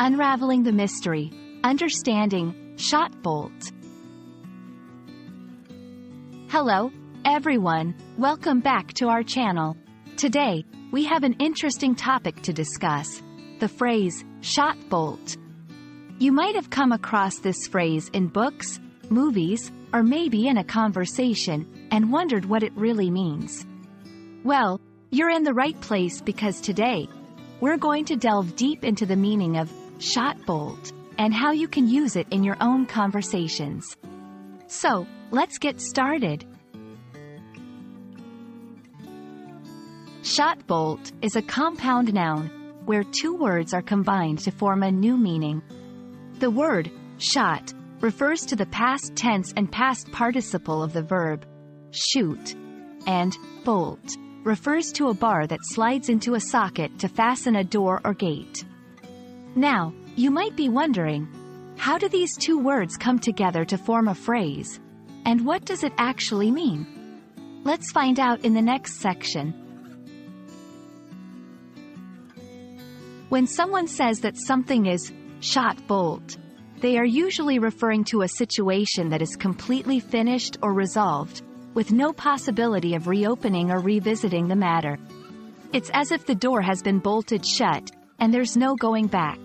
Unraveling the Mystery, Understanding, Shot Bolt. Hello, everyone, welcome back to our channel. Today, we have an interesting topic to discuss, the phrase, shot bolt. You might have come across this phrase in books, movies, or maybe in a conversation, and wondered what it really means. Well, you're in the right place because today, we're going to delve deep into the meaning of shot bolt and how you can use it in your own conversations. So, let's get started. Shot bolt is a compound noun where two words are combined to form a new meaning. The word shot refers to the past tense and past participle of the verb shoot, and bolt refers to a bar that slides into a socket to fasten a door or gate. Now, you might be wondering, how do these two words come together to form a phrase? And what does it actually mean? Let's find out in the next section. When someone says that something is shot bolt, they are usually referring to a situation that is completely finished or resolved, with no possibility of reopening or revisiting the matter. It's as if the door has been bolted shut, and there's no going back.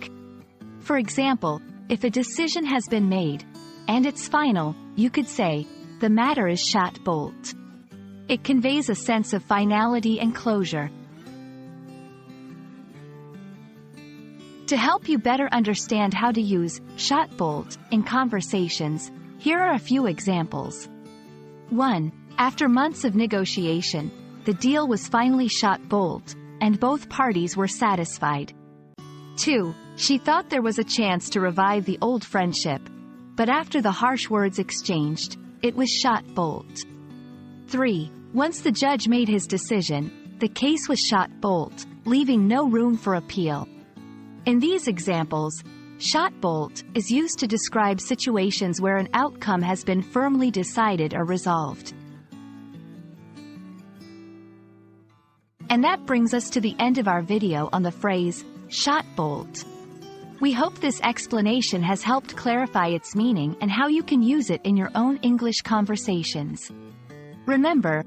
For example, if a decision has been made, and it's final, you could say, the matter is shot bolt. It conveys a sense of finality and closure. To help you better understand how to use shot bolt in conversations, here are a few examples. 1. After months of negotiation, the deal was finally shot bolt, and both parties were satisfied. 2. She thought there was a chance to revive the old friendship, but after the harsh words exchanged, it was shot bolt. 3. Once the judge made his decision, the case was shot bolt, leaving no room for appeal. In these examples, shot bolt is used to describe situations where an outcome has been firmly decided or resolved. And that brings us to the end of our video on the phrase, shot bolt. We hope this explanation has helped clarify its meaning and how you can use it in your own English conversations. Remember,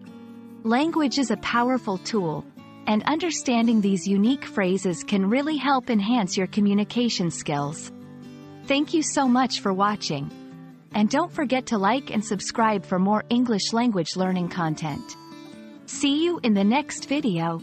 language is a powerful tool, and understanding these unique phrases can really help enhance your communication skills. Thank you so much for watching. And don't forget to like and subscribe for more English language learning content. See you in the next video.